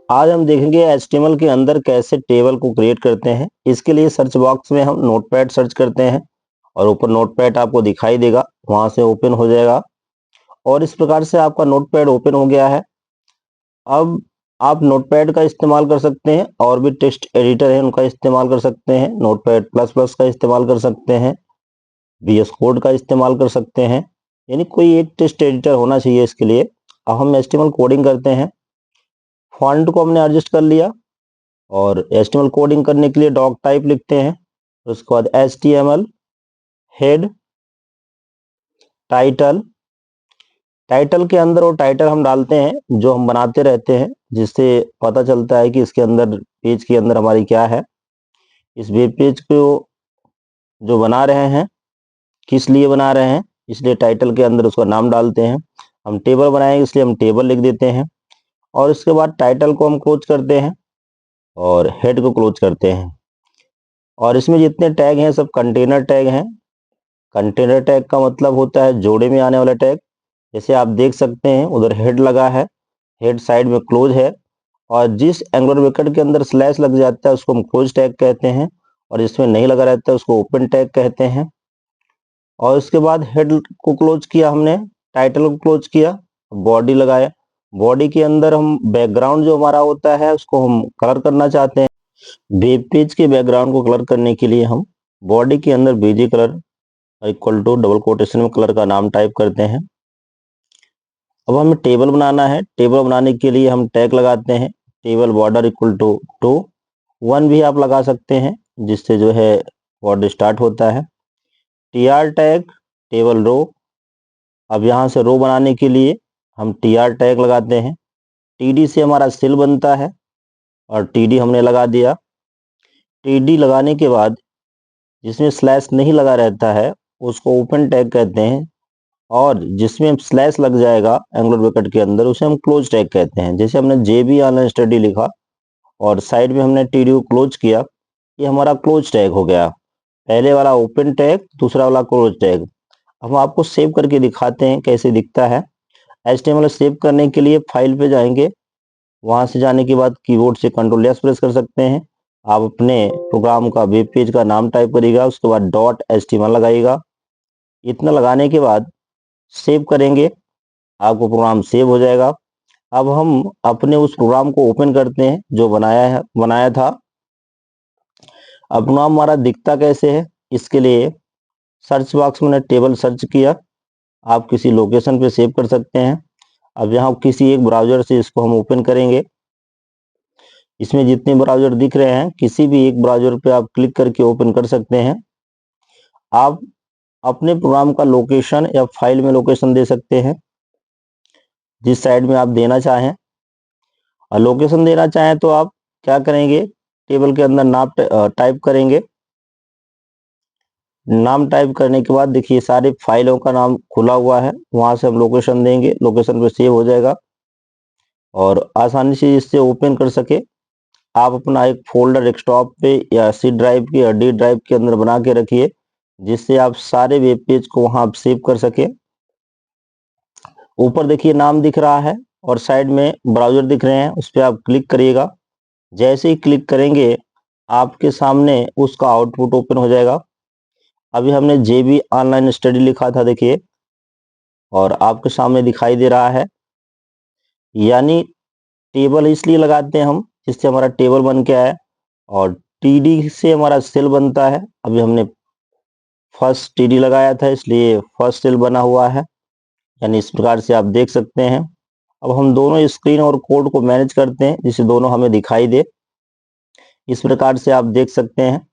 आज हम देखेंगे HTML के अंदर कैसे टेबल को क्रिएट करते हैं। इसके लिए सर्च बॉक्स में हम नोटपैड सर्च करते हैं और ऊपर नोटपैड आपको दिखाई देगा, वहां से ओपन हो जाएगा और इस प्रकार से आपका नोटपैड ओपन हो गया है। अब आप नोटपैड का इस्तेमाल कर सकते हैं और भी टेक्स्ट एडिटर है उनका इस्तेमाल कर सकते हैं। नोटपैड प्लस प्लस का इस्तेमाल कर सकते हैं, VS कोड का इस्तेमाल कर सकते हैं, यानी कोई एक टेक्स्ट एडिटर होना चाहिए इसके लिए। अब हम HTML कोडिंग करते हैं। फॉन्ट को हमने एडजस्ट कर लिया और HTML कोडिंग करने के लिए डॉक टाइप लिखते हैं। उसके बाद HTML हेड टाइटल, टाइटल के अंदर वो टाइटल हम डालते हैं जो हम बनाते रहते हैं, जिससे पता चलता है कि इसके अंदर पेज के अंदर हमारी क्या है। इस वेब पेज को जो बना रहे हैं किस लिए बना रहे हैं, इसलिए टाइटल के अंदर उसका नाम डालते हैं। हम टेबल बनाएंगे इसलिए हम टेबल लिख देते हैं और उसके बाद टाइटल को हम क्लोज करते हैं और हेड को क्लोज करते हैं। और इसमें जितने टैग हैं सब कंटेनर टैग हैं। कंटेनर टैग का मतलब होता है जोड़े में आने वाला टैग। जैसे आप देख सकते हैं उधर हेड लगा है, हेड साइड में क्लोज है और जिस एंगुलर ब्रैकेट के अंदर स्लैश लग जाता है उसको हम क्लोज टैग कहते हैं और जिसमें नहीं लगा रहता है उसको ओपन टैग कहते हैं। और उसके बाद हेड को क्लोज किया हमने, टाइटल को क्लोज किया, बॉडी लगाया। बॉडी के अंदर हम बैकग्राउंड जो हमारा होता है उसको हम कलर करना चाहते हैं। वेब पेज के बैकग्राउंड को कलर करने के लिए हम बॉडी के अंदर BG colour equal to double quotation में कलर का नाम टाइप करते हैं। अब हमें टेबल बनाना है। टेबल बनाने के लिए हम टैग लगाते हैं, टेबल बॉर्डर इक्वल टू 1 भी आप लगा सकते हैं, जिससे जो है बॉर्डर स्टार्ट होता है। TR टैग टेबल रो, अब यहाँ से रो बनाने के लिए हम TR टैग लगाते हैं। TD से हमारा सेल बनता है और TD हमने लगा दिया। TD लगाने के बाद जिसमें स्लैश नहीं लगा रहता है उसको ओपन टैग कहते हैं और जिसमें स्लैश लग जाएगा एंगुलर ब्रैकेट के अंदर उसे हम क्लोज टैग कहते हैं। जैसे हमने JB ऑनलाइन स्टडी लिखा और साइड में हमने TD को क्लोज किया, ये हमारा क्लोज टैग हो गया। पहले वाला ओपन टैग, दूसरा वाला क्लोज टैग। हम आपको सेव करके दिखाते हैं कैसे दिखता है। HTML सेव करने के लिए फाइल पे जाएंगे, वहां से जाने के बाद कीबोर्ड से Ctrl+S प्रेस कर सकते हैं। आप अपने प्रोग्राम का वेब पेज का नाम टाइप करिएगा, उसके बाद .html लगाइएगा। इतना लगाने के बाद सेव करेंगे, आपको प्रोग्राम सेव हो जाएगा। अब हम अपने उस प्रोग्राम को ओपन करते हैं जो बनाया था। अब प्रोग्राम हमारा दिखता कैसे है, इसके लिए सर्च बॉक्स में टेबल सर्च किया, आप किसी लोकेशन पे सेव कर सकते हैं। अब यहाँ किसी एक ब्राउजर से इसको हम ओपन करेंगे। इसमें जितने ब्राउजर दिख रहे हैं किसी भी एक ब्राउजर पे आप क्लिक करके ओपन कर सकते हैं। आप अपने प्रोग्राम का लोकेशन या फाइल में लोकेशन दे सकते हैं जिस साइड में आप देना चाहें। और लोकेशन देना चाहें तो आप क्या करेंगे, टेबल के अंदर नाम टाइप करेंगे। नाम टाइप करने के बाद देखिए सारे फाइलों का नाम खुला हुआ है, वहां से हम लोकेशन देंगे, लोकेशन पे सेव हो जाएगा और आसानी से इससे ओपन कर सके। आप अपना एक फोल्डर डेस्कटॉप पे या C ड्राइव की या D ड्राइव के अंदर बना के रखिए, जिससे आप सारे वेब पेज को वहां आप सेव कर सके। ऊपर देखिए नाम दिख रहा है और साइड में ब्राउजर दिख रहे हैं, उस पर आप क्लिक करिएगा। जैसे ही क्लिक करेंगे आपके सामने उसका आउटपुट ओपन हो जाएगा। अभी हमने JB ऑनलाइन स्टडी लिखा था देखिए, और आपके सामने दिखाई दे रहा है। यानी टेबल इसलिए लगाते हैं हम जिससे हमारा टेबल बन के आए और TD से हमारा सेल बनता है। अभी हमने फर्स्ट TD लगाया था इसलिए फर्स्ट सेल बना हुआ है, यानी इस प्रकार से आप देख सकते हैं। अब हम दोनों स्क्रीन और कोड को मैनेज करते हैं जिससे दोनों हमें दिखाई दे। इस प्रकार से आप देख सकते हैं,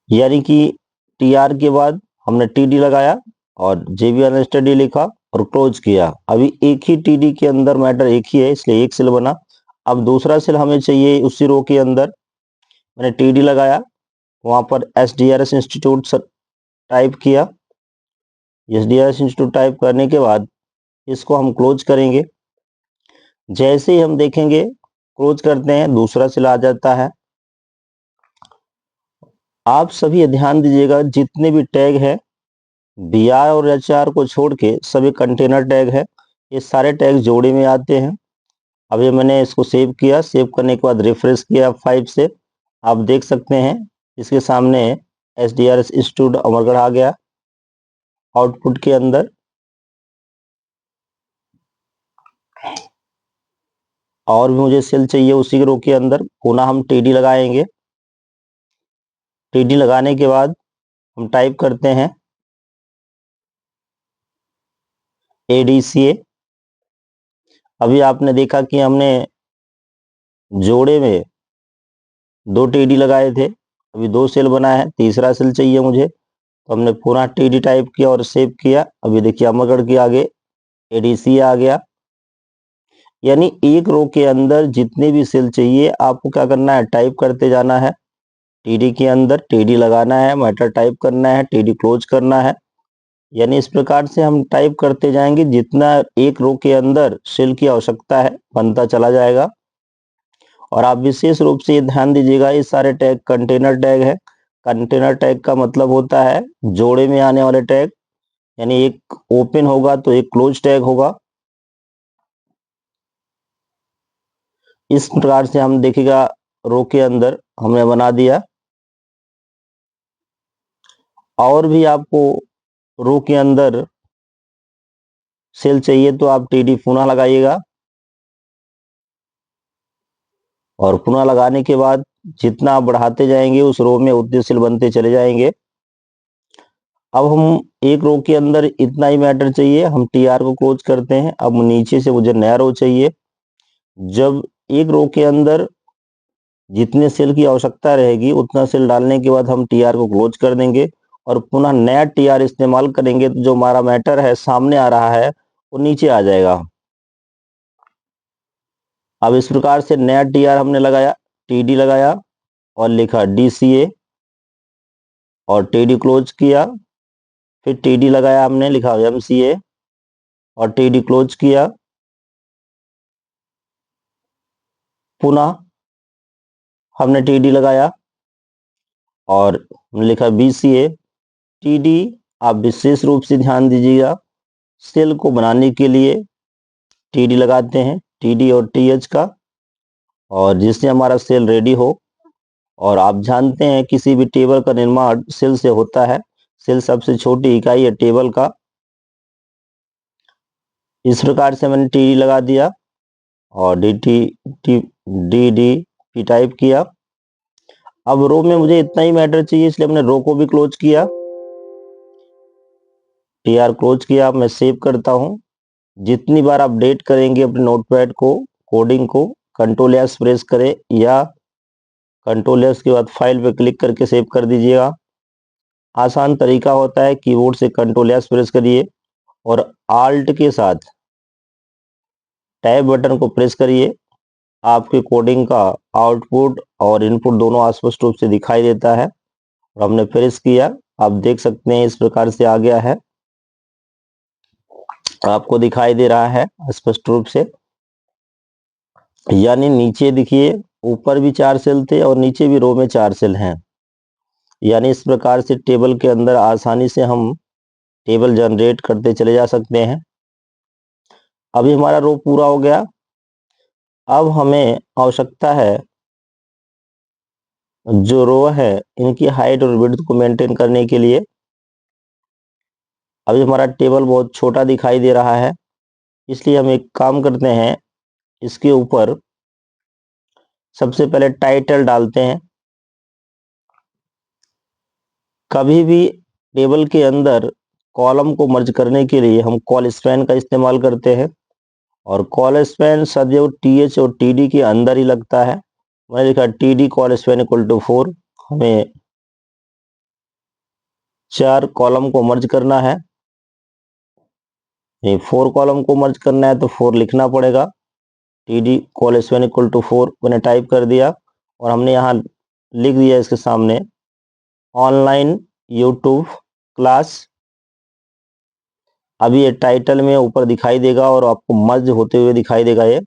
यानी कि TR के बाद हमने TD लगाया और JB ऑनलाइन स्टडी लिखा और क्लोज किया। अभी एक ही TD के अंदर मैटर एक ही है इसलिए एक सेल बना। अब दूसरा सेल हमें चाहिए उसी रो के अंदर, मैंने TD लगाया, वहां पर SDRS इंस्टीट्यूट टाइप किया। SDRS इंस्टीट्यूट टाइप करने के बाद इसको हम क्लोज करेंगे। जैसे ही हम देखेंगे क्लोज करते हैं दूसरा सेल आ जाता है। आप सभी ध्यान दीजिएगा, जितने भी टैग है BR और HR को छोड़ के सभी कंटेनर टैग है, ये सारे टैग जोड़े में आते हैं। अब ये मैंने इसको सेव किया, सेव करने के बाद रिफ्रेश किया F5 से। आप देख सकते हैं इसके सामने SDRS इंस्टीट्यूट अमरगढ़ आ गया आउटपुट के अंदर। और भी मुझे सेल चाहिए उसी के रो के अंदर, पुनः हम TD लगाएंगे। TD लगाने के बाद हम टाइप करते हैं ADCA। अभी आपने देखा कि हमने जोड़े में 2 TD लगाए थे, अभी 2 सेल बना है, तीसरा सेल चाहिए मुझे, तो हमने पुनः TD टाइप किया और सेव किया। अभी देखिए अमरगढ़ के आगे ADCA आ गया। यानी एक रो के अंदर जितने भी सेल चाहिए आपको क्या करना है, टाइप करते जाना है। TD के अंदर TD लगाना है, मैटर टाइप करना है, TD क्लोज करना है। यानी इस प्रकार से हम टाइप करते जाएंगे, जितना एक रो के अंदर सेल की आवश्यकता है बनता चला जाएगा। और आप विशेष रूप से ध्यान दीजिएगा, ये सारे टैग कंटेनर टैग है। कंटेनर टैग का मतलब होता है जोड़े में आने वाले टैग, यानी एक ओपन होगा तो एक क्लोज टैग होगा। इस प्रकार से हम देखिएगा रो के अंदर हमने बना दिया। और भी आपको रो के अंदर सेल चाहिए तो आप TD पुनः लगाइएगा, और पुनः लगाने के बाद जितना आप बढ़ाते जाएंगे उस रो में उतने सेल बनते चले जाएंगे। अब हम एक रो के अंदर इतना ही मैटर चाहिए, हम TR को क्लोज करते हैं। अब नीचे से मुझे नया रो चाहिए। जब एक रो के अंदर जितने सेल की आवश्यकता रहेगी उतना सेल डालने के बाद हम TR को क्लोज कर देंगे और पुनः नया TR इस्तेमाल करेंगे, तो जो हमारा मैटर है सामने आ रहा है वो नीचे आ जाएगा। अब इस प्रकार से नया TR हमने लगाया, TD लगाया और लिखा DCA और TD क्लोज किया। फिर TD लगाया, हमने लिखा MCA और TD क्लोज किया। पुनः हमने TD लगाया और लिखा BCA। TD आप विशेष रूप से ध्यान दीजिएगा, सेल को बनाने के लिए TD लगाते हैं, TD और TH का, और जिससे हमारा सेल रेडी हो। और आप जानते हैं किसी भी टेबल का निर्माण सेल से होता है। सेल सबसे छोटी इकाई है टेबल का। इस प्रकार से मैंने TD लगा दिया और DD टाइप किया। अब रो में मुझे इतना ही मैटर चाहिए, इसलिए हमने रो को भी क्लोज किया, TR क्लोज किया। मैं सेव करता हूं। जितनी बार आप अपडेट करेंगे अपने नोटपैड को, कोडिंग को, Ctrl+S प्रेस करें या Ctrl+S के बाद फाइल पे क्लिक करके सेव कर दीजिएगा। आसान तरीका होता है, कीबोर्ड से Ctrl+S प्रेस करिए और Alt के साथ टैब बटन को प्रेस करिए। आपके कोडिंग का आउटपुट और इनपुट दोनों स्पष्ट रूप से दिखाई देता है। और हमने प्रेस किया, आप देख सकते हैं इस प्रकार से आ गया है, आपको दिखाई दे रहा है स्पष्ट रूप से। यानी नीचे देखिए, ऊपर भी 4 सेल थे और नीचे भी रो में 4 सेल हैं। यानी इस प्रकार से टेबल के अंदर आसानी से हम टेबल जनरेट करते चले जा सकते हैं। अभी हमारा रो पूरा हो गया। अब हमें आवश्यकता है जो रो है इनकी हाइट और विड्थ को मेंटेन करने के लिए। अभी हमारा टेबल बहुत छोटा दिखाई दे रहा है, इसलिए हम एक काम करते हैं, इसके ऊपर सबसे पहले टाइटल डालते हैं। कभी भी टेबल के अंदर कॉलम को मर्ज करने के लिए हम कॉल स्पैन का इस्तेमाल करते हैं, और कॉल स्पैन सदैव TH और TD के अंदर ही लगता है। मैंने लिखा TD col span equal to 4। हमें 4 कॉलम को मर्ज करना है, 4 कॉलम को मर्ज करना है तो 4 लिखना पड़ेगा। TD col span equal to 4 मैंने टाइप कर दिया और हमने यहाँ लिख दिया इसके सामने ऑनलाइन यूट्यूब क्लास। अभी ये टाइटल में ऊपर दिखाई देगा और आपको मर्ज होते हुए दिखाई देगा। ये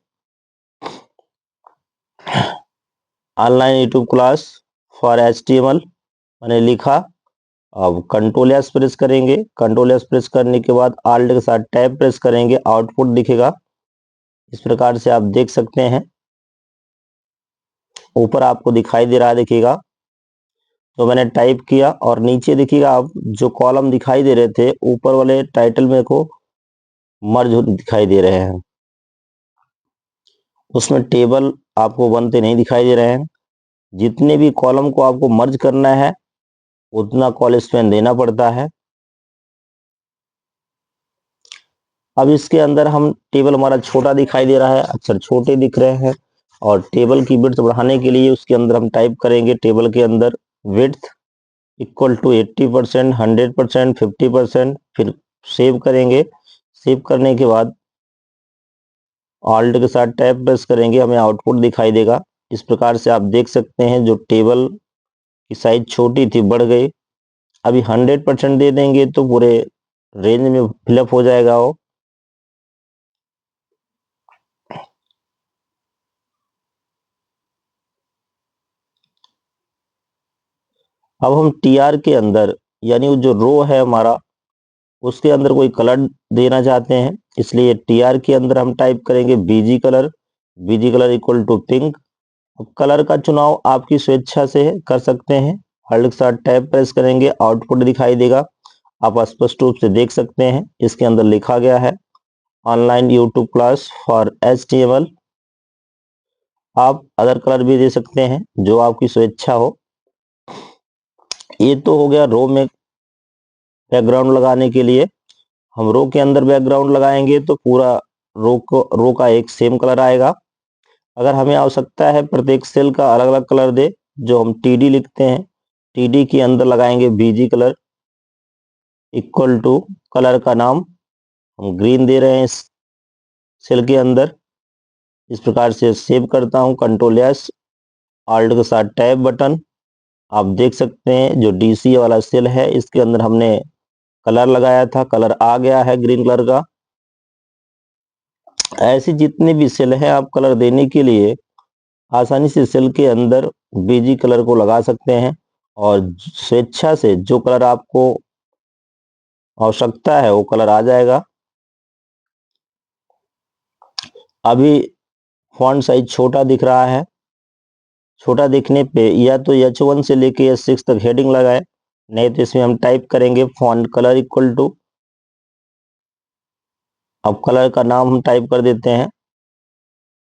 online YouTube class for HTML मैंने लिखा। अब Ctrl+S प्रेस करेंगे, Ctrl+S प्रेस करने के बाद Alt के साथ टैब प्रेस करेंगे, आउटपुट दिखेगा। इस प्रकार से आप देख सकते हैं। ऊपर आपको दिखाई दे रहा है, देखिएगा तो मैंने टाइप किया और नीचे देखिएगा आप जो कॉलम दिखाई दे रहे थे ऊपर वाले टाइटल में को मर्ज दिखाई दे रहे हैं, उसमें टेबल आपको बनते नहीं दिखाई दे रहे हैं। जितने भी कॉलम को आपको मर्ज करना है उतना कॉल स्पेन देना पड़ता है। अब इसके अंदर हम टेबल हमारा छोटा दिखाई दे रहा है, अक्षर छोटे दिख रहे हैं और टेबल की विड्थ बढ़ाने के लिए उसके अंदर हम टाइप करेंगे टेबल के अंदर विड्थ इक्वल टू 80%, 100%, 50%, फिर सेव करेंगे। सेव करने के बाद ऑल्ट के साथ टैब प्रेस करेंगे, हमें आउटपुट दिखाई देगा। इस प्रकार से आप देख सकते हैं जो टेबल की साइज छोटी थी बढ़ गई। अभी 100% दे देंगे तो पूरे रेंज में फिलअप हो जाएगा वो। अब हम टीआर के अंदर यानी वो जो रो है हमारा उसके अंदर कोई कलर देना चाहते हैं, इसलिए टीआर के अंदर हम टाइप करेंगे BG colour. BG colour equal to pink. अब कलर का चुनाव आपकी स्वेच्छा से कर सकते हैं। हल्ड के साथ टैब प्रेस करेंगे, आउटपुट दिखाई देगा। आप स्पष्ट रूप से देख सकते हैं इसके अंदर लिखा गया है online YouTube class for HTML। आप अदर कलर भी दे सकते हैं जो आपकी स्वेच्छा हो। ये तो हो गया रो में बैकग्राउंड लगाने के लिए। हम रो के अंदर बैकग्राउंड लगाएंगे तो पूरा रो का एक सेम कलर आएगा। अगर हमें आवश्यकता है प्रत्येक सेल का अलग अलग कलर दे, जो हम TD लिखते हैं, TD के अंदर लगाएंगे BG colour equal to colour का नाम हम ग्रीन दे रहे हैं इस सेल के अंदर। इस प्रकार से सेव करता हूं, कंट्रोल S, ऑल्ट के साथ टैब बटन। आप देख सकते हैं जो DC वाला सेल है इसके अंदर हमने कलर लगाया था, कलर आ गया है ग्रीन कलर का। ऐसी जितने भी सेल है आप कलर देने के लिए आसानी से सेल के अंदर बीजी कलर को लगा सकते हैं और स्वेच्छा से जो कलर आपको आवश्यकता है वो कलर आ जाएगा। अभी फॉन्ट साइज छोटा दिख रहा है, छोटा दिखने पे या तो H1 से लेके H6 तक हेडिंग लगाए, नहीं तो इसमें हम टाइप करेंगे फॉन्ट कलर इक्वल टू, अब कलर का नाम हम टाइप कर देते हैं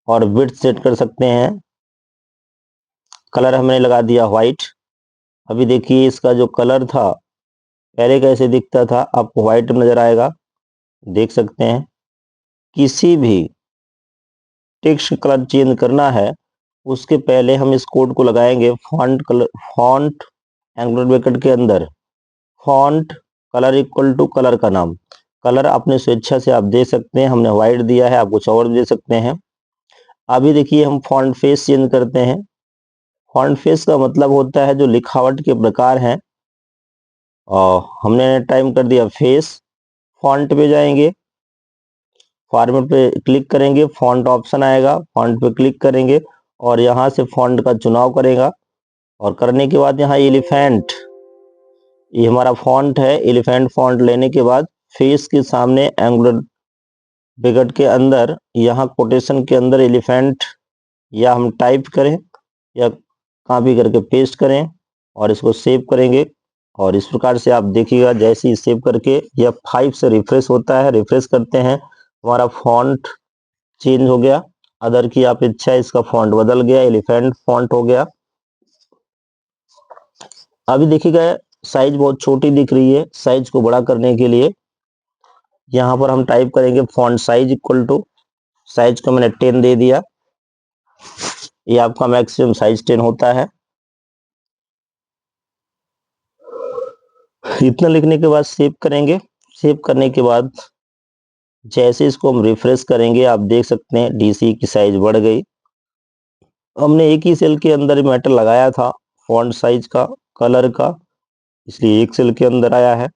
और विड्थ सेट कर सकते हैं। कलर हमने लगा दिया व्हाइट। अभी देखिए इसका जो कलर था पहले कैसे दिखता था आपको व्हाइट नजर आएगा, देख सकते हैं। किसी भी टेक्स्ट कलर चेंज करना है उसके पहले हम इस कोड को लगाएंगे font colour, font angular bracket के अंदर font colour equal to colour का नाम। कलर अपने स्वेच्छा से आप दे सकते हैं, हमने व्हाइट दिया है, आप कुछ और दे सकते हैं। अभी देखिए हम फॉन्ट फेस चेंज करते हैं। फॉन्ट फेस का मतलब होता है जो लिखावट के प्रकार हैं, और हमने टाइप कर दिया फेस। फॉन्ट पे जाएंगे, फॉर्मेट पे क्लिक करेंगे, फॉन्ट ऑप्शन आएगा, फॉन्ट पे क्लिक करेंगे और यहाँ से फॉन्ट का चुनाव करेगा। और करने के बाद यहाँ एलिफेंट, ये हमारा फॉन्ट है, एलिफेंट फॉन्ट लेने के बाद फेस के सामने एंगुलर ब्रैकेट के अंदर यहाँ कोटेशन के अंदर एलिफेंट या हम टाइप करें या कॉपी करके पेस्ट करें और इसको सेव करेंगे। और इस प्रकार से आप देखिएगा जैसे ही सेव करके यह 5 से रिफ्रेश होता है, रिफ्रेश करते हैं हमारा फॉन्ट चेंज हो गया। अदर की आप इच्छा, इसका फॉन्ट बदल गया, एलिफेंट फॉन्ट हो गया। अभी देखिएगा साइज बहुत छोटी दिख रही है, साइज को बड़ा करने के लिए यहाँ पर हम टाइप करेंगे font size equal to, size को मैंने 10 दे दिया। ये आपका मैक्सिमम साइज 10 होता है। इतना लिखने के बाद सेव करेंगे। सेव करने के बाद जैसे इसको हम रिफ्रेश करेंगे आप देख सकते हैं DC की साइज बढ़ गई। हमने एक ही सेल के अंदर मैटर लगाया था फॉन्ट साइज का, कलर का, इसलिए एक सेल के अंदर आया है।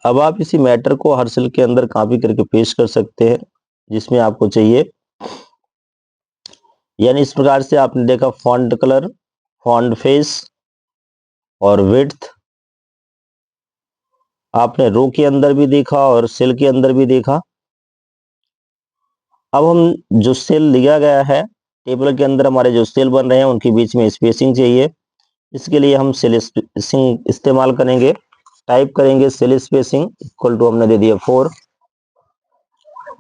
अब आप इसी मैटर को हर सेल के अंदर कॉपी करके पेस्ट कर सकते हैं जिसमें आपको चाहिए। यानी इस प्रकार से आपने देखा फॉन्ट कलर, फॉन्ट फेस और विड्थ आपने रो के अंदर भी देखा और सेल के अंदर भी देखा। अब हम जो सेल लिया गया है टेबल के अंदर, हमारे जो सेल बन रहे हैं उनके बीच में स्पेसिंग चाहिए। इसके लिए हम सेल स्पेसिंग इस्तेमाल करेंगे। टाइप करेंगे सेल स्पेसिंग इक्वल टू, हमने दे दिया 4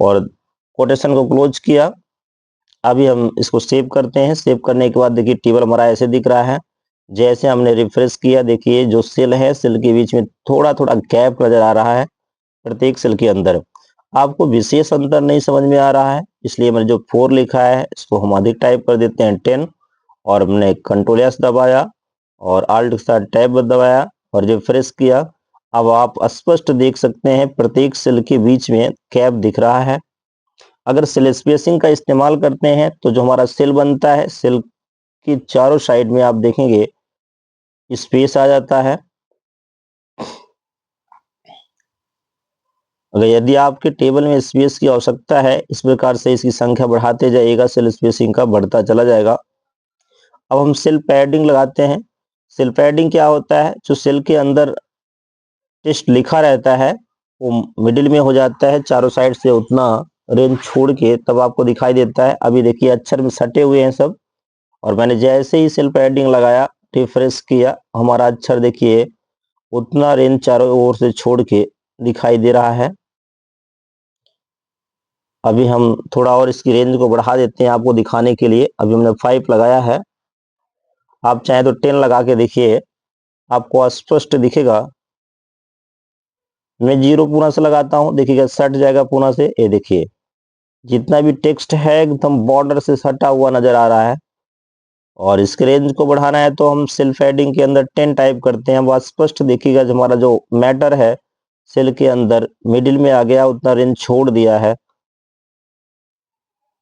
और कोटेशन को क्लोज किया। अभी हम इसको सेव करते हैं। सेव करने के बाद देखिए टेबल हमारा ऐसे दिख रहा है। जैसे हमने रिफ्रेश किया, देखिए जो सेल है सेल के बीच में थोड़ा थोड़ा गैप नजर आ रहा है प्रत्येक सेल के अंदर। आपको विशेष अंतर नहीं समझ में आ रहा है, इसलिए मैंने जो 4 लिखा है इसको हम अधिक टाइप कर देते हैं 10, और हमने कंट्रोल एस दबाया और आल्ट के साथ टैब दबाया और रिफ्रेश किया। अब आप स्पष्ट देख सकते हैं प्रत्येक सेल के बीच में गैप दिख रहा है। अगर सेल स्पेसिंग का इस्तेमाल करते हैं तो जो हमारा सेल बनता है, सेल की चारों साइड में आप देखेंगे स्पेस आ जाता है। अगर यदि आपके टेबल में स्पेस की आवश्यकता है, इस प्रकार से इसकी संख्या बढ़ाते जाइएगा, सेल स्पेसिंग का बढ़ता चला जाएगा। अब हम सेल पैडिंग लगाते हैं। सेल पैडिंग क्या होता है, जो सेल के अंदर टेस्ट लिखा रहता है वो मिडिल में हो जाता है, चारों साइड से उतना रेंज छोड़ के तब आपको दिखाई देता है। अभी देखिए अक्षर में सटे हुए हैं सब, और मैंने जैसे ही सेल पैडिंग लगाया, रिफ्रेश किया, हमारा अक्षर देखिए उतना रेंज चारों ओर से छोड़ के दिखाई दे रहा है। अभी हम थोड़ा और इसकी रेंज को बढ़ा देते हैं आपको दिखाने के लिए। अभी हमने 5 लगाया है, आप चाहे तो 10 लगा के देखिए, आपको स्पष्ट दिखेगा। मैं 0 पूरा से लगाता हूं, देखिएगा सट जाएगा पूरा से। ये देखिए जितना भी टेक्स्ट है एकदम बॉर्डर से सटा हुआ नजर आ रहा है। और इसके रेंज को बढ़ाना है तो हम सेल पैडिंग के अंदर 10 टाइप करते हैं। वो स्पष्ट देखिएगा हमारा जो मैटर है सेल के अंदर मिडिल में आ गया, उतना रेंज छोड़ दिया है।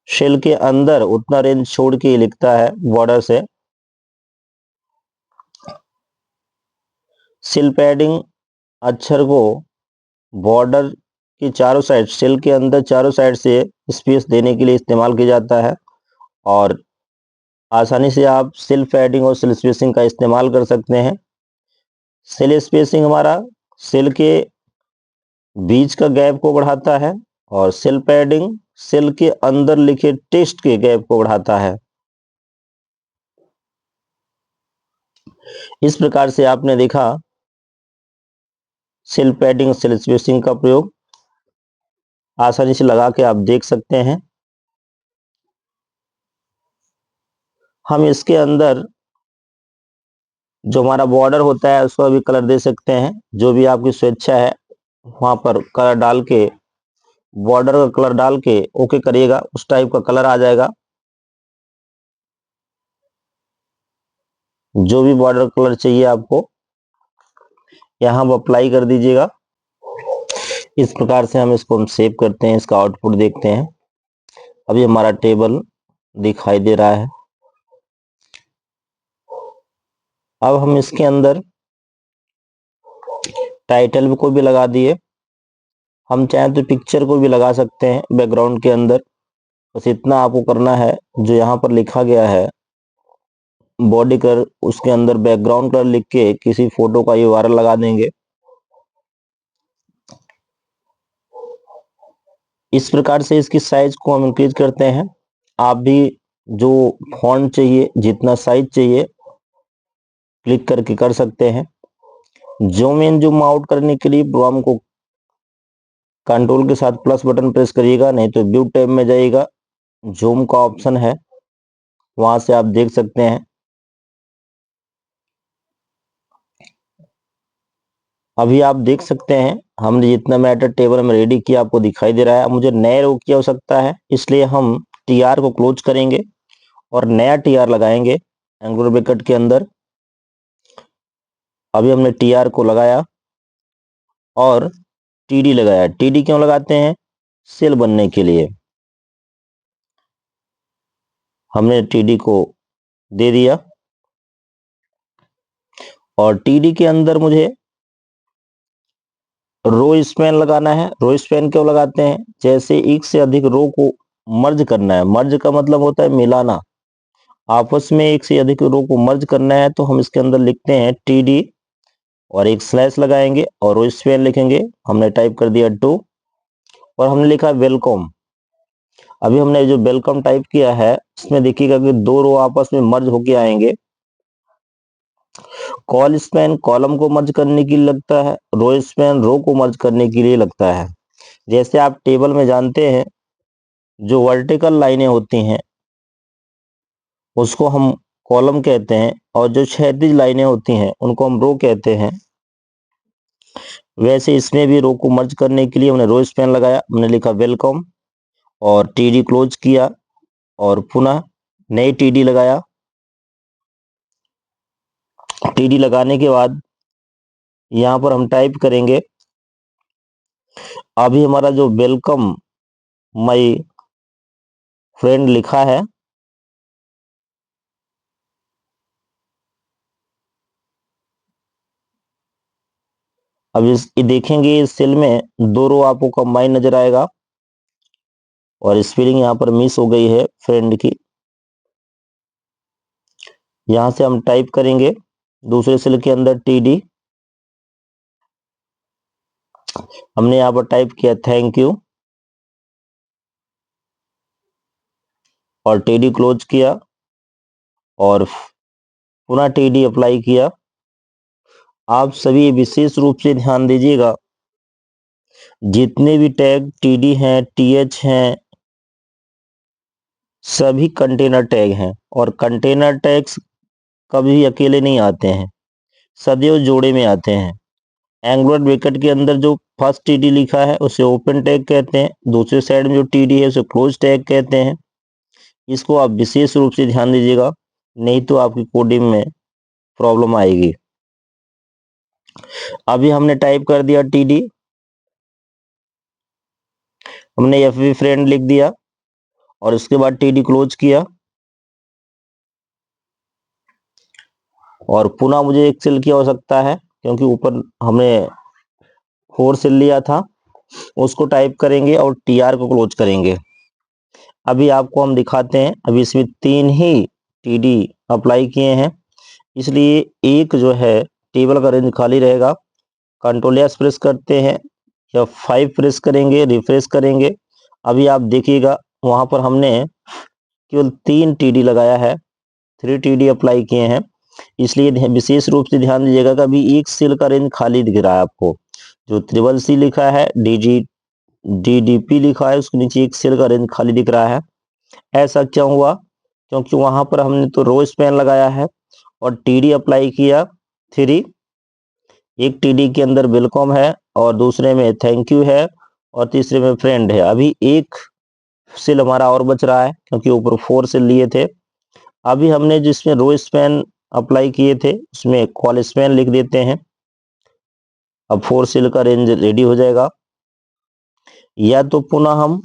सेल के अंदर उतना रेंज छोड़ के लिखता है बॉर्डर से। सेल पैडिंग अक्षर को बॉर्डर के चारों साइड, सेल के अंदर चारों साइड से स्पेस देने के लिए इस्तेमाल किया जाता है। और आसानी से आप सेल पैडिंग और सेल स्पेसिंग का इस्तेमाल कर सकते हैं। सेल स्पेसिंग हमारा सेल के बीच का गैप को बढ़ाता है, और सेल पैडिंग सेल के अंदर लिखे टेक्स्ट के गैप को बढ़ाता है। इस प्रकार से आपने देखा सेल पैडिंग सेल स्पेसिंग का प्रयोग आसानी से लगा के आप देख सकते हैं। हम इसके अंदर जो हमारा बॉर्डर होता है उसका भी कलर दे सकते हैं, जो भी आपकी स्वेच्छा है वहां पर कलर डाल के, बॉर्डर का कलर डाल के ओके करिएगा, उस टाइप का कलर आ जाएगा। जो भी बॉर्डर कलर चाहिए आपको यहाँ पर अप्लाई कर दीजिएगा। इस प्रकार से हम इसको सेव करते हैं, इसका आउटपुट देखते हैं। अभी हमारा टेबल दिखाई दे रहा है। अब हम इसके अंदर टाइटल को भी लगा दिए। हम चाहें तो पिक्चर को भी लगा सकते हैं बैकग्राउंड के अंदर। बस इतना आपको करना है, जो यहाँ पर लिखा गया है बॉडी कलर, उसके अंदर बैकग्राउंड कलर लिख के किसी फोटो का URL लगा देंगे। इस प्रकार से इसकी साइज को हम इंक्रीज करते हैं। आप भी जो फॉन्ट चाहिए, जितना साइज चाहिए, क्लिक करके कर सकते हैं। जूम इन जूम आउट करने के लिए प्रोग्राम को कंट्रोल के साथ प्लस बटन प्रेस करिएगा, नहीं तो व्यू टैब में जाइएगा, जूम का ऑप्शन है, वहां से आप देख सकते हैं। अभी आप देख सकते हैं हमने जितना मैटर टेबल में रेडी किया आपको दिखाई दे रहा है। अब मुझे नए रो की आवश्यकता है, इसलिए हम TR को क्लोज करेंगे और नया TR लगाएंगे एंगुलर ब्रैकेट के अंदर। अभी हमने TR को लगाया और TD लगाया। TD क्यों लगाते हैं? सेल बनने के लिए। हमने TD को दे दिया और TD के अंदर मुझे रो स्पैन लगाना है। रो स्पैन क्यों लगाते हैं? जैसे एक से अधिक रो को मर्ज करना है। मर्ज का मतलब होता है मिलाना, आपस में एक से अधिक रो को मर्ज करना है, तो हम इसके अंदर लिखते हैं TD और एक स्लैश लगाएंगे और रो स्पैन लिखेंगे। हमने टाइप कर दिया 2 और हमने लिखा वेलकम। अभी हमने जो वेलकम टाइप किया है इसमें देखिएगा कि दो रो आपस में मर्ज होके आएंगे। कॉल स्पैन कॉलम को मर्ज करने के लिए लगता है, रो स्पैन रो को मर्ज करने के लिए लगता है। जैसे आप टेबल में जानते हैं जो वर्टिकल लाइनें होती हैं उसको हम कॉलम कहते हैं, और जो क्षैतिज लाइनें होती हैं उनको हम रो कहते हैं। वैसे इसमें भी रो को मर्ज करने के लिए हमने रो स्पैन लगाया, हमने लिखा वेलकम और टीडी क्लोज किया और पुनः नई टीडी लगाया। टीडी लगाने के बाद यहां पर हम टाइप करेंगे, अभी हमारा जो वेलकम माय फ्रेंड लिखा है, अब देखेंगे इस सेल में दो रो आपको कंबाइन नजर आएगा और स्पेलिंग यहाँ पर मिस हो गई है फ्रेंड की। यहां से हम टाइप करेंगे दूसरे सेल के अंदर टीडी, हमने यहाँ पर टाइप किया थैंक यू और टीडी क्लोज किया और पुनः टीडी अप्लाई किया। आप सभी विशेष रूप से ध्यान दीजिएगा, जितने भी टैग टीडी हैं टीएच हैं सभी कंटेनर टैग हैं, और कंटेनर टैग्स कभी अकेले नहीं आते हैं, सदैव जोड़े में आते हैं। एंगुलर ब्रैकेट के अंदर जो फर्स्ट टीडी लिखा है उसे ओपन टैग कहते हैं, दूसरे साइड में जो टीडी है उसे क्लोज टैग कहते हैं। इसको आप विशेष रूप से ध्यान दीजिएगा, नहीं तो आपकी कोडिंग में प्रॉब्लम आएगी। अभी हमने टाइप कर दिया टीडी, हमने एफवी फ्रेंड लिख दिया और उसके बाद टीडी क्लोज किया और पुनः मुझे एक सेल की आवश्यकता है क्योंकि ऊपर हमने 4 सेल लिया था, उसको टाइप करेंगे और टीआर को क्लोज करेंगे। अभी आपको हम दिखाते हैं, अभी इसमें 3 ही टीडी अप्लाई किए हैं, इसलिए एक जो है टेबल का रेंज खाली रहेगा। कंट्रोल एस प्रेस करते हैं या 5 प्रेस करेंगे, रिफ्रेश करेंगे। अभी आप देखिएगा वहां पर हमने केवल 3 टीडी लगाया है, 3 टीडी अप्लाई किए हैं, इसलिए विशेष रूप से ध्यान दीजिएगा कि अभी एक सेल का रेंज खाली दिख रहा है आपको। जो ट्रिपल सी लिखा है, डीडीपी लिखा है, उसके नीचे एक सेल का रेंज खाली दिख रहा है। ऐसा क्यों हुआ? क्योंकि वहां पर हमने तो रो स्पैन लगाया है और टीडी अप्लाई किया 3। एक टीडी के अंदर वेलकम है और दूसरे में थैंक यू है और तीसरे में फ्रेंड है। अभी एक सेल हमारा और बच रहा है क्योंकि ऊपर 4 सेल लिए थे। अभी हमने जिसमें रो स्पैन अप्लाई किए थे उसमें कॉल स्पैन लिख देते हैं। अब 4 सेल का रेंज रेडी हो जाएगा, या तो पुनः हम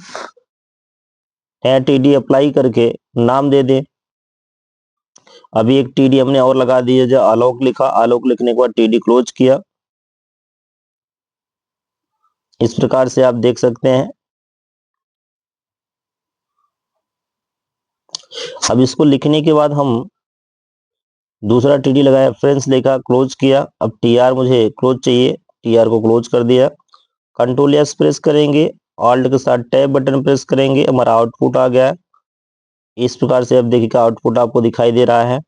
टीडी अप्लाई करके नाम दे दें। अभी एक टीडी हमने और लगा दी है, जो आलोक लिखा, आलोक लिखने के बाद टीडी क्लोज किया। इस प्रकार से आप देख सकते हैं। अब इसको लिखने के बाद हम दूसरा टीडी लगाया, फ्रेंड्स लिखा, क्लोज किया। अब टीआर मुझे क्लोज चाहिए, टीआर को क्लोज कर दिया। कंट्रोल एस प्रेस करेंगे, ऑल्ट के साथ टैब बटन प्रेस करेंगे, हमारा आउटपुट आ गया। इस प्रकार से अब देखिएगा आउटपुट आपको दिखाई दे रहा है।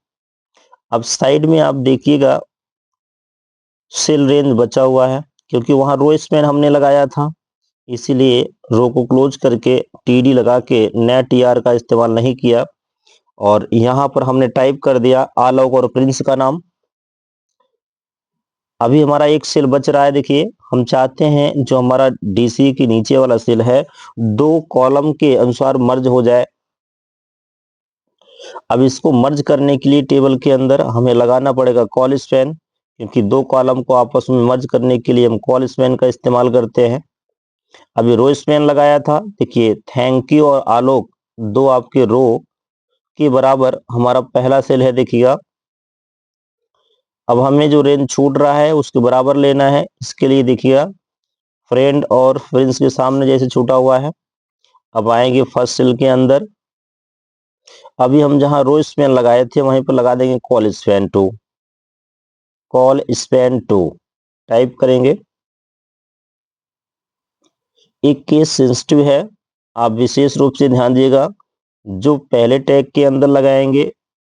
अब साइड में आप देखिएगा सेल रेंज बचा हुआ है क्योंकि वहां रो स्पैन हमने लगाया था, इसीलिए रो को क्लोज करके टीडी लगा के नया टीआर का इस्तेमाल नहीं किया और यहां पर हमने टाइप कर दिया आलोक और प्रिंस का नाम। अभी हमारा एक सेल बच रहा है। देखिए हम चाहते हैं जो हमारा डीसी के नीचे वाला सेल है 2 कॉलम के अनुसार मर्ज हो जाए। अब इसको मर्ज करने के लिए टेबल के अंदर हमें लगाना पड़ेगा कॉल स्पैन, क्योंकि 2 कॉलम को आपस में मर्ज करने के लिए हम कॉल स्पैन का इस्तेमाल करते हैं। अभी रो स्पैन लगाया था, देखिए थैंक यू और आलोक 2 आपके रो के बराबर हमारा पहला सेल है, देखिएगा। अब हमें जो रेंज छूट रहा है उसके बराबर लेना है, इसके लिए देखिएगा फ्रेंड और फ्रेंड्स के सामने जैसे छूटा हुआ है। अब आएंगे फर्स्ट सेल के अंदर, अभी हम जहां रो स्पैन लगाए थे वहीं पर लगा देंगे call span 2, call span 2 type करेंगे। एक केस सेंसिटिव है, आप विशेष रूप से ध्यान दीजिएगा, जो पहले टैग के अंदर लगाएंगे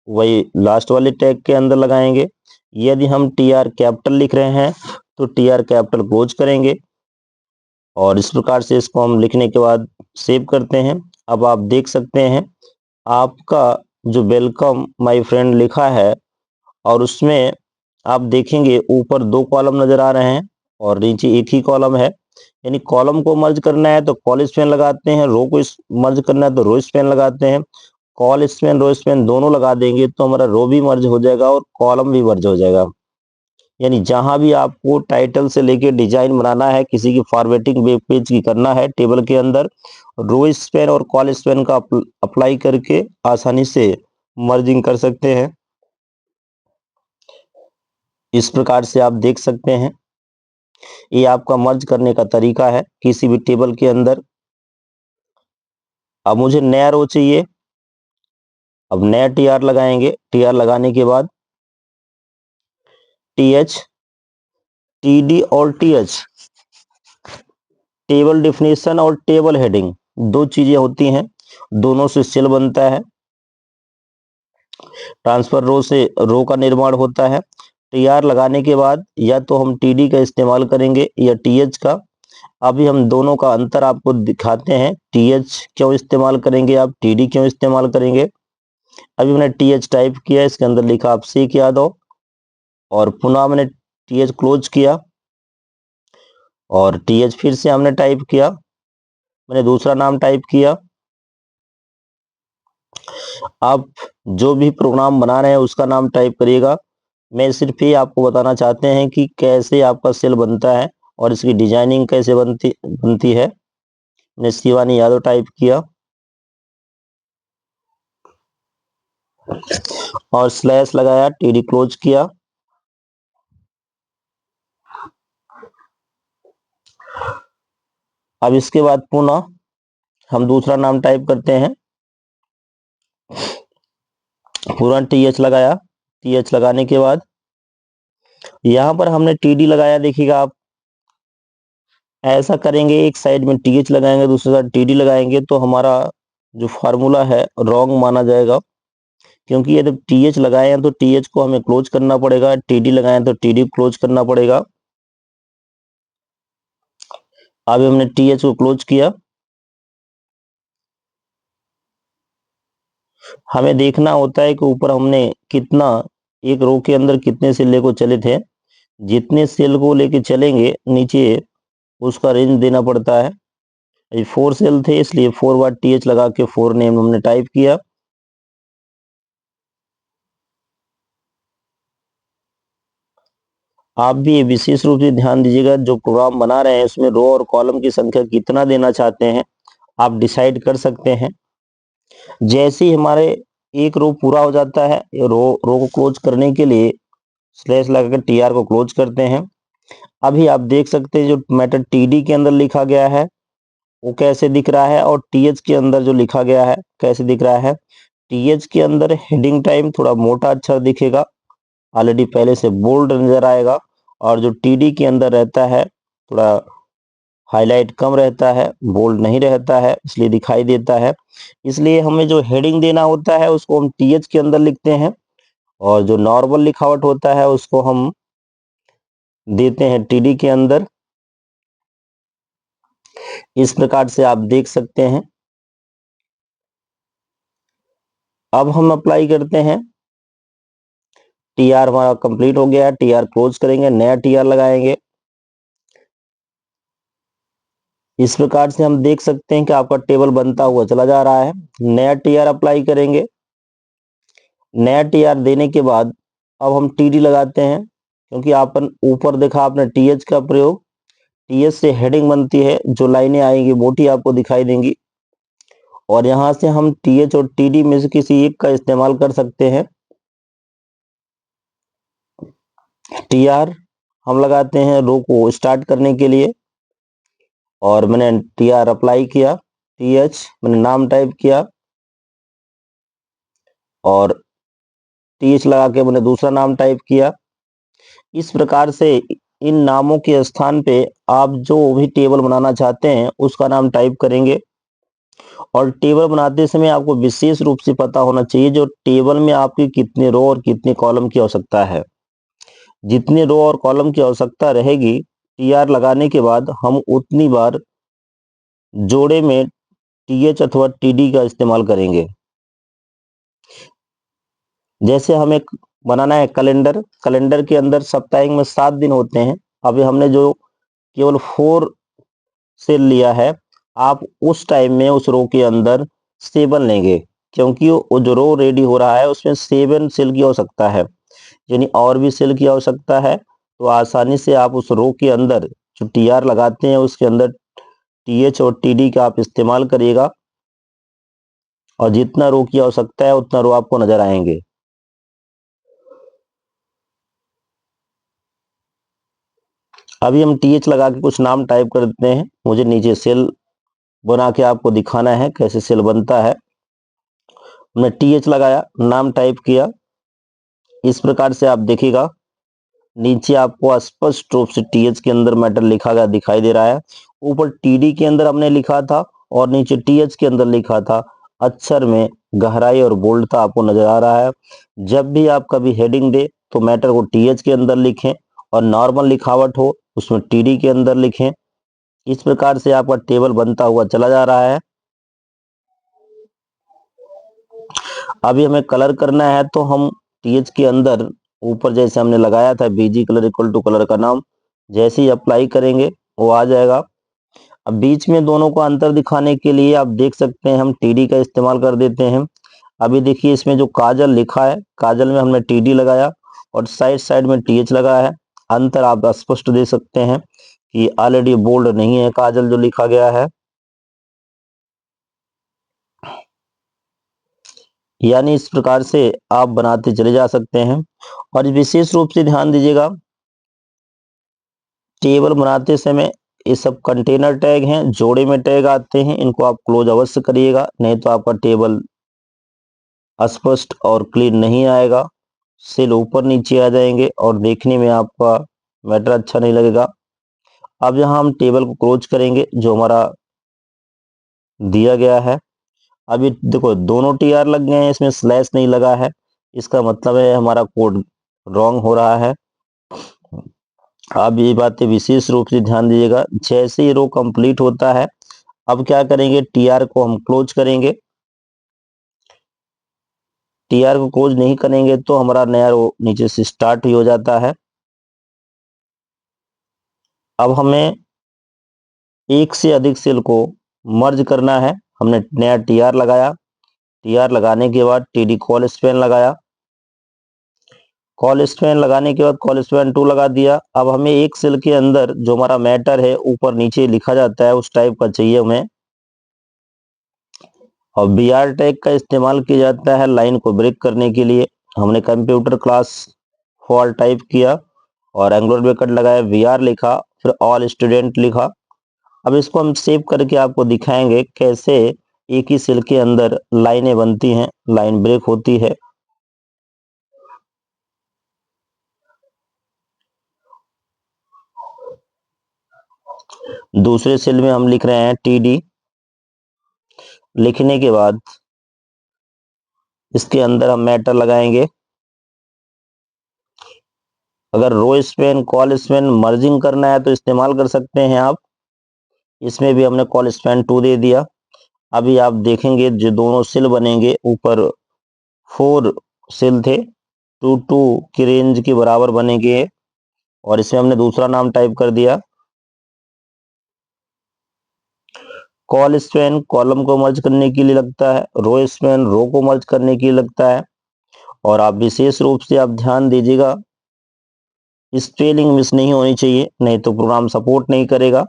वही लास्ट वाले टैग के अंदर लगाएंगे। यदि हम टी आर कैपिटल लिख रहे हैं तो टी आर कैपिटल क्लोज करेंगे और इस प्रकार से इसको हम लिखने के बाद सेव करते हैं। अब आप देख सकते हैं आपका जो वेलकम माय फ्रेंड लिखा है और उसमें आप देखेंगे ऊपर 2 कॉलम नजर आ रहे हैं और नीचे एक ही कॉलम है। यानी कॉलम को मर्ज करना है तो कॉल स्पैन लगाते हैं, रो को मर्ज करना है तो रो स्पैन लगाते हैं। कॉल स्पैन रो स्पैन दोनों लगा देंगे तो हमारा रो भी मर्ज हो जाएगा और कॉलम भी मर्ज हो जाएगा। यानी जहां भी आपको टाइटल से लेके डिजाइन बनाना है, किसी की फॉर्मेटिंग वेब पेज की करना है, टेबल के अंदर रो स्पैन और कॉल स्पैन का अप्लाई करके आसानी से मर्जिंग कर सकते हैं। इस प्रकार से आप देख सकते हैं ये आपका मर्ज करने का तरीका है किसी भी टेबल के अंदर। अब मुझे नया रो चाहिए, अब नया टी आर लगाएंगे। टी आर लगाने के बाद टी एच टी डी और टी एच टेबल डिफिनेशन और टेबल हेडिंग 2 चीजें होती हैं, दोनों से सेल बनता है। ट्रांसफर रो से रो का निर्माण होता है। टी आर लगाने के बाद या तो हम टी डी का इस्तेमाल करेंगे या टी एच का। अभी हम दोनों का अंतर आपको दिखाते हैं। टी एच क्यों इस्तेमाल करेंगे, आप टी डी क्यों इस्तेमाल करेंगे। अभी मैंने टी एच टाइप किया, इसके अंदर लिखा आप सीख यादव और पुनः मैंने टी एच क्लोज किया और टी एच फिर से हमने टाइप किया, मैंने दूसरा नाम टाइप किया। आप जो भी प्रोग्राम बना रहे हैं उसका नाम टाइप करिएगा। मैं सिर्फ ये आपको बताना चाहते हैं कि कैसे आपका सेल बनता है और इसकी डिजाइनिंग कैसे बनती है। मैंने शिवानी यादव टाइप किया और स्लैश लगाया, टीडी क्लोज किया। अब इसके बाद पुनः हम दूसरा नाम टाइप करते हैं, पूरा टी एच लगाया। टी एच लगाने के बाद यहां पर हमने टीडी लगाया, देखिएगा आप ऐसा करेंगे, एक साइड में टीएच लगाएंगे दूसरी साइड टीडी लगाएंगे तो हमारा जो फार्मूला है रॉन्ग माना जाएगा। क्योंकि यदि टीएच लगाए हैं तो टीएच को हमें क्लोज करना पड़ेगा, टीडी लगाए तो टीडी क्लोज करना पड़ेगा। अभी हमने टीएच को क्लोज किया। हमें देखना होता है कि ऊपर हमने कितना, एक रो के अंदर कितने सेल लेकर चले थे। जितने सेल को लेके चलेंगे नीचे उसका रेंज देना पड़ता है। 4 सेल थे इसलिए 4 बार टीएच लगा के 4 नेम हमने टाइप किया। आप भी ये विशेष रूप से ध्यान दीजिएगा, जो प्रोग्राम बना रहे हैं उसमें रो और कॉलम की संख्या कितना देना चाहते हैं आप डिसाइड कर सकते हैं। जैसे ही हमारे एक रो पूरा हो जाता है, रो को क्लोज करने के लिए स्लैश लगाकर टीआर को क्लोज करते हैं। अभी आप देख सकते हैं जो मेथड टीडी के अंदर लिखा गया है वो कैसे दिख रहा है और टीएच के अंदर जो लिखा गया है कैसे दिख रहा है। टीएच के अंदर हेडिंग टाइम थोड़ा मोटा अक्षर दिखेगा, ऑलरेडी पहले से बोल्ड नजर आएगा, और जो टीडी के अंदर रहता है थोड़ा हाईलाइट कम रहता है, बोल्ड नहीं रहता है, इसलिए दिखाई देता है। इसलिए हमें जो हेडिंग देना होता है उसको हम टीएच के अंदर लिखते हैं और जो नॉर्मल लिखावट होता है उसको हम देते हैं टीडी के अंदर। इस प्रकार से आप देख सकते हैं। अब हम अप्लाई करते हैं। टीआर हमारा कंप्लीट हो गया है, टीआर क्लोज करेंगे, नया टीआर लगाएंगे। इस प्रकार से हम देख सकते हैं कि आपका टेबल बनता हुआ चला जा रहा है। नया टीआर अप्लाई करेंगे। नया टीआर देने के बाद अब हम टीडी लगाते हैं, क्योंकि आपन ऊपर देखा आपने टीएच का प्रयोग, टीएच से हेडिंग बनती है, जो लाइनें आएंगी मोटी आपको दिखाई देंगी और यहां से हम टीएच और टीडी में से किसी एक का इस्तेमाल कर सकते हैं। टीआर हम लगाते हैं रो को स्टार्ट करने के लिए और मैंने टीआर अप्लाई किया। टीएच मैंने नाम टाइप किया और टीएच लगा के मैंने दूसरा नाम टाइप किया। इस प्रकार से इन नामों के स्थान पे आप जो भी टेबल बनाना चाहते हैं उसका नाम टाइप करेंगे। और टेबल बनाते समय आपको विशेष रूप से पता होना चाहिए जो टेबल में आपकी कितने रो और कितने कॉलम की आवश्यकता है। जितने रो और कॉलम की आवश्यकता रहेगी टीआर लगाने के बाद हम उतनी बार जोड़े में टीएच अथवा टीडी का इस्तेमाल करेंगे। जैसे हमें बनाना है कैलेंडर, कैलेंडर के अंदर साप्ताहिक में 7 दिन होते हैं। अभी हमने जो केवल 4 सेल लिया है, आप उस टाइम में उस रो के अंदर 7 लेंगे, क्योंकि वो जो रो रेडी हो रहा है उसमें 7 सेल की आवश्यकता है, यानी और भी सेल की आवश्यकता है। तो आसानी से आप उस रो के अंदर जो टीआर लगाते हैं उसके अंदर टीएच और टीडी का आप इस्तेमाल करिएगा, और जितना रो की आवश्यकता है उतना रो आपको नजर आएंगे। अभी हम टीएच लगा के कुछ नाम टाइप कर देते हैं। मुझे नीचे सेल बना के आपको दिखाना है कैसे सेल बनता है। हमने टीएच लगाया, नाम टाइप किया, इस प्रकार से आप देखिएगा नीचे आपको स्पष्ट रूप से टीएच के अंदर मैटर लिखा गया दिखाई दे रहा है। ऊपर टीडी के अंदर हमने लिखा था और नीचे टीएच के अंदर लिखा था। अक्षर में गहराई और बोल्डता आपको नजर आ रहा है। जब भी आप कभी हेडिंग दे तो मैटर को टीएच के अंदर लिखें, और नॉर्मल लिखावट हो उसमें टीडी के अंदर लिखें। इस प्रकार से आपका टेबल बनता हुआ चला जा रहा है। अभी हमें कलर करना है तो हम टीएच के अंदर ऊपर जैसे हमने लगाया था BG colour equal to colour का नाम, जैसे ही अप्लाई करेंगे वो आ जाएगा। अब बीच में दोनों को अंतर दिखाने के लिए आप देख सकते हैं हम टीडी का इस्तेमाल कर देते हैं। अभी देखिए इसमें जो काजल लिखा है, काजल में हमने टीडी लगाया और साइड साइड में टीएच लगाया है। अंतर आप स्पष्ट देख सकते हैं कि ऑलरेडी बोल्ड नहीं है काजल जो लिखा गया है, यानी इस प्रकार से आप बनाते चले जा सकते हैं। और विशेष रूप से ध्यान दीजिएगा टेबल बनाते समय ये सब कंटेनर टैग हैं, जोड़े में टैग आते हैं, इनको आप क्लोज अवश्य करिएगा, नहीं तो आपका टेबल स्पष्ट और क्लीन नहीं आएगा। सेल ऊपर नीचे आ जाएंगे और देखने में आपका मैटर अच्छा नहीं लगेगा। अब यहाँ हम टेबल को क्लोज करेंगे जो हमारा दिया गया है। अभी देखो दोनों टीआर लग गए हैं, इसमें स्लैश नहीं लगा है, इसका मतलब है हमारा कोड रॉन्ग हो रहा है। अब ये बातें विशेष रूप से ध्यान दीजिएगा। जैसे ही रो कंप्लीट होता है अब क्या करेंगे, टीआर को हम क्लोज करेंगे। टीआर को क्लोज नहीं करेंगे तो हमारा नया रो नीचे से स्टार्ट ही हो जाता है। अब हमें एक से अधिक सेल को मर्ज करना है। हमने नया टीआर लगाया, टीआर लगाने के बाद टीडी कॉल स्पैन लगाया, कॉल स्पैन लगाने के बाद कॉल स्पैन 2 लगा दिया। अब हमें एक सेल के अंदर जो हमारा मैटर है ऊपर नीचे लिखा जाता है उस टाइप का चाहिए हमें, और बीआर टैग का इस्तेमाल किया जाता है लाइन को ब्रेक करने के लिए। हमने कंप्यूटर क्लास फॉर टाइप किया और एंगुलर ब्रैकेट लगाया, वीआर लिखा, फिर ऑल स्टूडेंट लिखा। अब इसको हम सेव करके आपको दिखाएंगे कैसे एक ही सेल के अंदर लाइनें बनती हैं, लाइन ब्रेक होती है। दूसरे सेल में हम लिख रहे हैं टीडी, लिखने के बाद इसके अंदर हम मैटर लगाएंगे। अगर row span col span merging करना है तो इस्तेमाल कर सकते हैं आप, इसमें भी हमने कॉल स्पैन 2 दे दिया। अभी आप देखेंगे जो दोनों सेल बनेंगे ऊपर 4 सेल थे, 2 की रेंज के बराबर बनेंगे, और इसमें हमने दूसरा नाम टाइप कर दिया। कॉल स्पैन कॉलम को मर्ज करने के लिए लगता है, रो स्पैन रो को मर्ज करने के लिए लगता है। और आप विशेष रूप से आप ध्यान दीजिएगा स्पेलिंग मिस नहीं होनी चाहिए, नहीं तो प्रोग्राम सपोर्ट नहीं करेगा।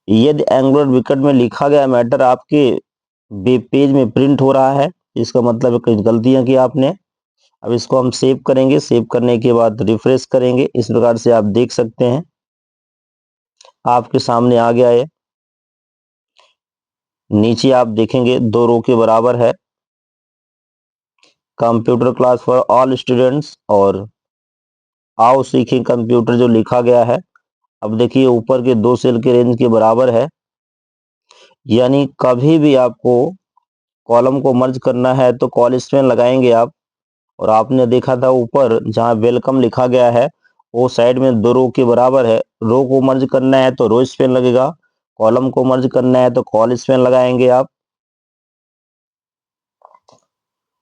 यदि एंगुलर ब्रैकेट में लिखा गया मैटर आपके वेब पेज में प्रिंट हो रहा है, इसका मतलब है कुछ गलतियां की आपने। अब इसको हम सेव करेंगे, सेव करने के बाद रिफ्रेश करेंगे, इस प्रकार से आप देख सकते हैं आपके सामने आ गया है। नीचे आप देखेंगे 2 रो के बराबर है computer class for all students और आओ सीखें कंप्यूटर जो लिखा गया है। अब देखिए ऊपर के 2 सेल के रेंज के बराबर है, यानी कभी भी आपको कॉलम को मर्ज करना है तो कॉल स्पेन लगाएंगे आप। और आपने देखा था ऊपर जहां वेलकम लिखा गया है वो साइड में 2 रो के बराबर है। रो को मर्ज करना है तो रो स्पेन लगेगा, कॉलम को मर्ज करना है तो कॉल स्पेन लगाएंगे आप,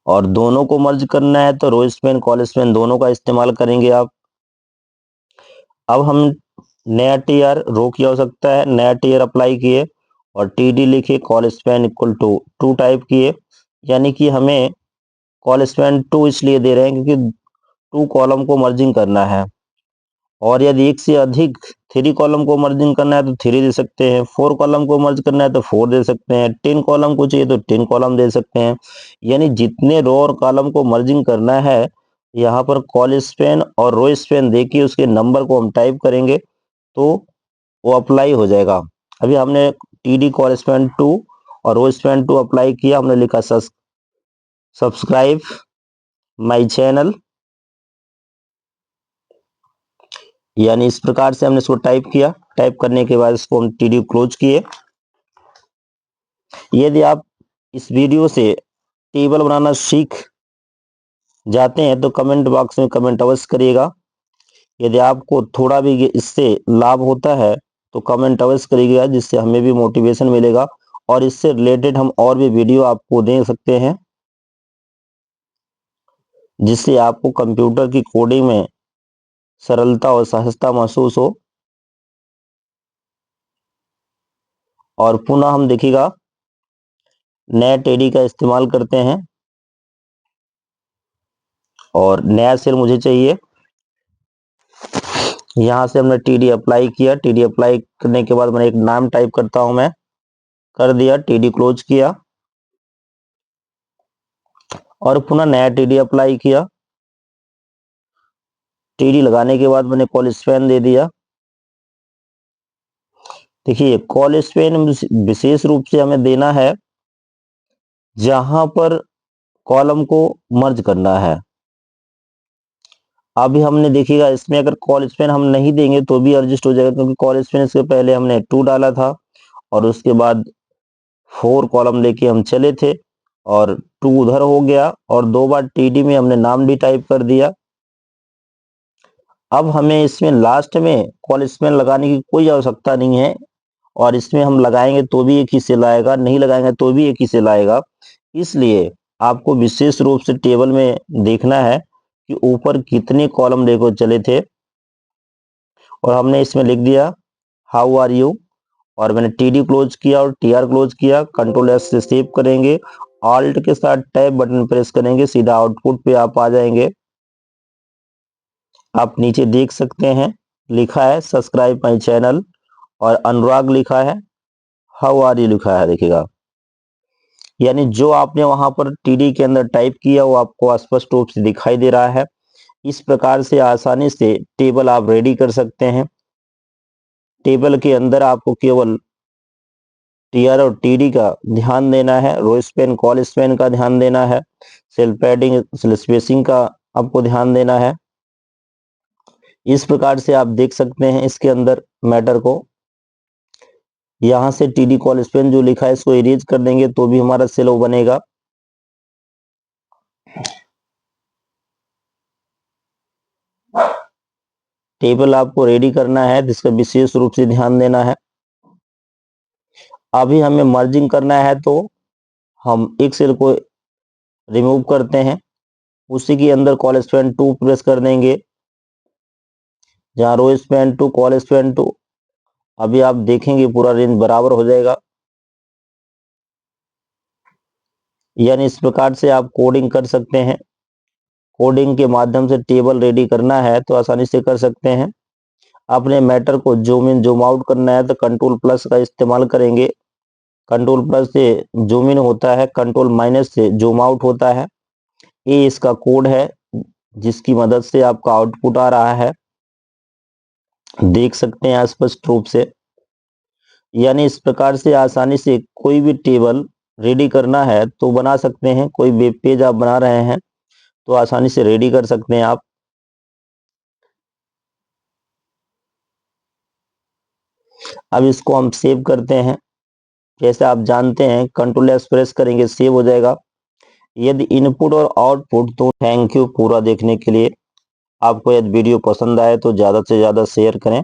और दोनों को मर्ज करना है तो रो स्पेन कॉल स्पेन दोनों का इस्तेमाल करेंगे आप। अब हम नया टीआर रो की आवश्यकता है, नया टीआर अप्लाई किए और टीडी लिखे, col span equal to 2 type किए। यानी कि हमें कॉल स्पेन 2 इसलिए दे रहे हैं क्योंकि 2 कॉलम को मर्जिंग करना है। और यदि एक से अधिक 3 कॉलम को मर्जिंग करना है तो 3 दे सकते हैं, 4 कॉलम को मर्ज करना है तो 4 दे सकते हैं, 10 कॉलम को चाहिए तो 10 कॉलम दे सकते हैं। यानी जितने रो और कॉलम को मर्जिंग करना है यहाँ पर कॉल स्पेन और रो स्पेन देखिए उसके नंबर को हम टाइप करेंगे तो वो अप्लाई हो जाएगा। अभी हमने टीडी कॉल स्पेन 2 और रो स्पेन 2 अप्लाई किया, हमने लिखा सब्सक्राइब माई चैनल, यानी इस प्रकार से हमने इसको टाइप किया। टाइप करने के बाद इसको हम टीडी क्लोज किए। यदि आप इस वीडियो से टेबल बनाना सीख जाते हैं तो कमेंट बॉक्स में कमेंट अवश्य करिएगा। यदि आपको थोड़ा भी इससे लाभ होता है तो कमेंट अवश्य करिएगा, जिससे हमें भी मोटिवेशन मिलेगा और इससे रिलेटेड हम और भी वीडियो आपको दे सकते हैं, जिससे आपको कंप्यूटर की कोडिंग में सरलता और सहजता महसूस हो। और पुनः हम देखिएगा नया टेडी का इस्तेमाल करते हैं और नया सेल मुझे चाहिए। यहां से हमने टीडी अप्लाई किया, टीडी अप्लाई करने के बाद मैंने एक नाम टाइप करता हूं, मैं कर दिया, टीडी क्लोज किया और पुनः नया टीडी अप्लाई किया। टीडी लगाने के बाद मैंने कॉल स्पेन दे दिया। देखिए कॉल स्पेन विशेष रूप से हमें देना है जहां पर कॉलम को मर्ज करना है। अभी हमने देखिएगा इसमें अगर कॉल स्पेन हम नहीं देंगे तो भी एडजस्ट हो जाएगा, क्योंकि कॉल स्पेन इसके पहले हमने 2 डाला था और उसके बाद 4 कॉलम लेके हम चले थे और 2 उधर हो गया और 2 बार टीडी में हमने नाम भी टाइप कर दिया। अब हमें इसमें लास्ट में कॉल स्पेन लगाने की कोई आवश्यकता नहीं है और इसमें हम लगाएंगे तो भी एक ही सेल आएगा, नहीं लगाएंगे तो भी एक ही सेल आएगा। इसलिए आपको विशेष रूप से टेबल में देखना है कि ऊपर कितने कॉलम लेकर चले थे और हमने इसमें लिख दिया हाउ आर यू और मैंने टीडी क्लोज किया और टीआर क्लोज किया। कंट्रोल एस से सेव करेंगे, ऑल्ट के साथ टैब बटन प्रेस करेंगे, सीधा आउटपुट पे आप आ जाएंगे। आप नीचे देख सकते हैं लिखा है सब्सक्राइब माई चैनल और अनुराग लिखा है, हाउ आर यू लिखा है, देखिएगा। यानी जो आपने वहां पर टीडी के अंदर टाइप किया वो आपको स्पष्ट रूप से दिखाई दे रहा है। इस प्रकार से आसानी से टेबल आप रेडी कर सकते हैं। टेबल के अंदर आपको केवल टीआर और टीडी का ध्यान देना है, रो स्पेन कॉल स्पेन का ध्यान देना है, सेल पैडिंग सेल स्पेसिंग का आपको ध्यान देना है। इस प्रकार से आप देख सकते हैं इसके अंदर मैटर को। यहां से टीडी कॉल स्पेन जो लिखा है इसको इरेज कर देंगे तो भी हमारा सेल बनेगा। टेबल आपको रेडी करना है जिसका विशेष रूप से ध्यान देना है। अभी हमें मर्जिंग करना है तो हम एक सेल को रिमूव करते हैं, उसी के अंदर कॉल स्पेन 2 प्रेस कर देंगे, जहां रो स्पेन 2 कॉल स्पेन 2। अभी आप देखेंगे पूरा रेंज बराबर हो जाएगा। यानी इस प्रकार से आप कोडिंग कर सकते हैं। कोडिंग के माध्यम से टेबल रेडी करना है तो आसानी से कर सकते हैं। अपने मैटर को जूम इन जूम आउट करना है तो कंट्रोल प्लस का इस्तेमाल करेंगे। कंट्रोल प्लस से जूम इन होता है, कंट्रोल माइनस से जूम आउट होता है। ये इसका कोड है जिसकी मदद से आपका आउटपुट आ रहा है, देख सकते हैं स्पष्ट रूप से। यानी इस प्रकार से आसानी से कोई भी टेबल रेडी करना है तो बना सकते हैं। कोई वेब पेज आप बना रहे हैं तो आसानी से रेडी कर सकते हैं आप। अब इसको हम सेव करते हैं। जैसे आप जानते हैं कंट्रोल एस प्रेस करेंगे सेव हो जाएगा। यदि इनपुट और आउटपुट तो थैंक यू पूरा देखने के लिए। आपको यदि वीडियो पसंद आए तो ज़्यादा से ज़्यादा शेयर करें।